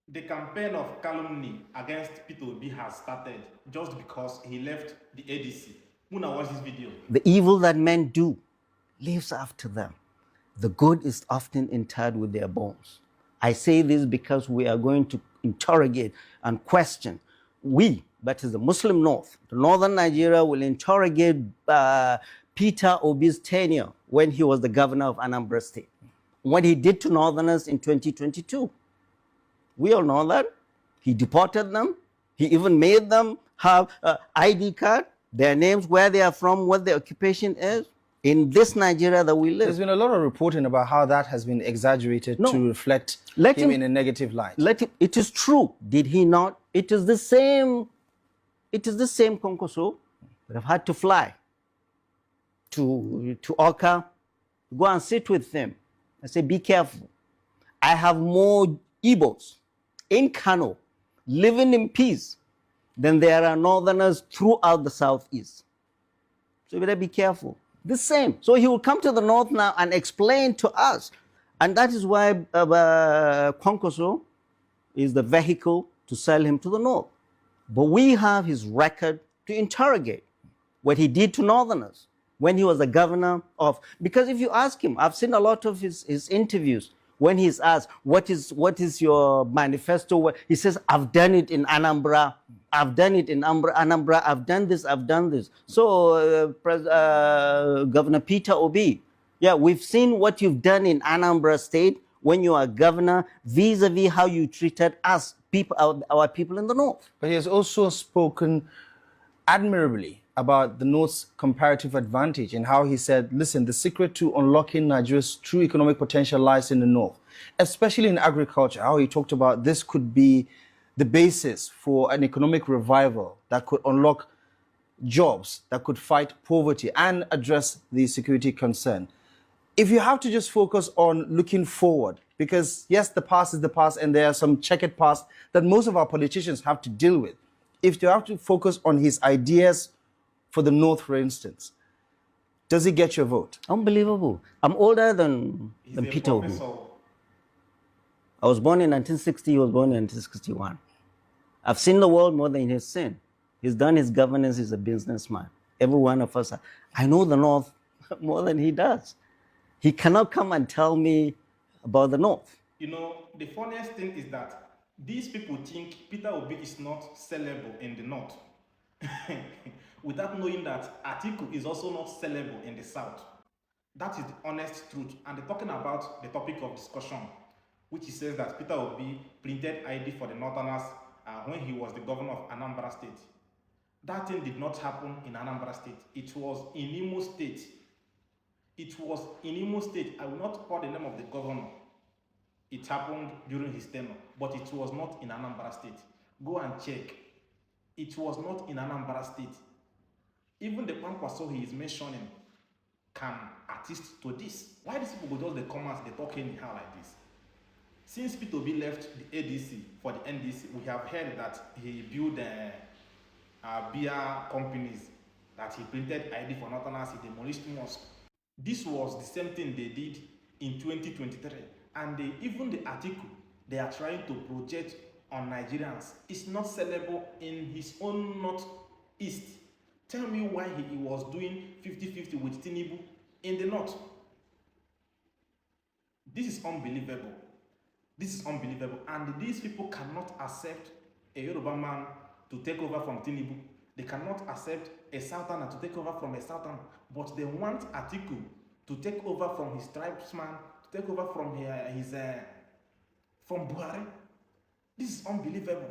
The campaign of calumny against Peter Obi has started just because he left the ADC. Muna watch this video. The evil that men do lives after them. The good is often interred with their bones. I say this because we are going to interrogate and question. That is the Muslim North, the northern Nigeria, will interrogate Peter Obi's tenure when he was the governor of Anambra State, what he did to northerners in 2022. We all know that. He deported them. He even made them have an ID card, their names, where they are from, what their occupation is, in this Nigeria that we live. There's been a lot of reporting about how that has been exaggerated to reflect him in a negative light. It is true. Did he not? It is the same Konkoso that have had to fly to Oka, go and sit with them. I say, be careful. I have more Igbos in Kano living in peace than there are northerners throughout the southeast. So you better be careful. The same. So he will come to the north now and explain to us. And that is why Konkoso is the vehicle to sell him to the north. But we have his record to interrogate what he did to northerners when he was the governor of, because if you ask him, I've seen a lot of his interviews, when he's asked, what is your manifesto? He says, I've done it in Anambra. I've done it in Anambra. I've done this. I've done this. So, Governor Peter Obi, yeah, we've seen what you've done in Anambra State when you are governor, vis-a-vis how you treated us, people, our people in the north. But he has also spoken admirably about the North's comparative advantage and how he said, listen, the secret to unlocking Nigeria's true economic potential lies in the North, especially in agriculture, how he talked about this could be the basis for an economic revival that could unlock jobs, that could fight poverty and address the security concern. If you have to just focus on looking forward, because yes, the past is the past and there are some checkered past that most of our politicians have to deal with. If you have to focus on his ideas for the North, for instance, does he get your vote? Unbelievable. I'm older than Peter Obi. I was born in 1960, he was born in 1961. I've seen the world more than he's seen. He's done his governance, he's a businessman. Every one of us, I know the North more than he does. He cannot come and tell me about the North. You know, the funniest thing is that these people think Peter Obi is not sellable in the North. Without knowing that Atiku is also not sellable in the South. That is the honest truth. And they're talking about the topic of discussion, which says that Peter Obi printed ID for the Northerners when he was the governor of Anambra State. That thing did not happen in Anambra State. It was in Imo State. It was in Imo State. I will not call the name of the governor. It happened during his tenure, but it was not in Anambra State. Go and check. It was not in Anambra State. Even the Kwankwaso he is mentioning can attest to this. Why these people go just the comments, they talk anyhow like this? Since Peter Obi left the ADC for the NDC, we have heard that he built beer companies, that he printed ID for Northerners, he demolished mosques. This was the same thing they did in 2023. And even the Atiku they are trying to project on Nigerians is not sellable in his own northeast. Tell me why he was doing 50-50 with Tinubu in the north. This is unbelievable. This is unbelievable. And these people cannot accept a Yoruba man to take over from Tinubu. They cannot accept a Southerner to take over from a Southerner. But they want Atiku to take over from his tribesman, to take over from from Buhari. This is unbelievable.